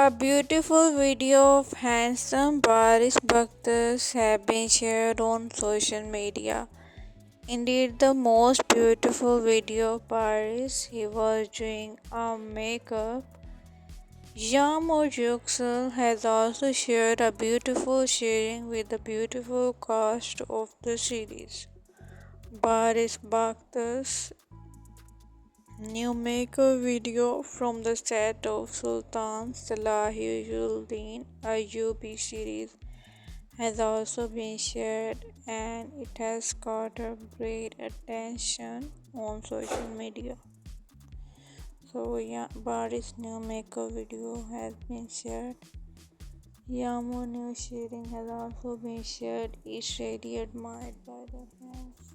A beautiful video of handsome Baris baktas have been shared on social media. Indeed, the most beautiful video of Baris. He was doing a makeup. Yagmur Yuksel has also shared a beautiful sharing with the beautiful cast of the series. Baris baktas new makeup video from the set of Sultan Salahuddin Ayyubi series has also been shared and it has caught a great attention on social media. So yeah, Bari's new makeup video has been shared. Yamu new sharing has also been shared. Is really admired by the fans.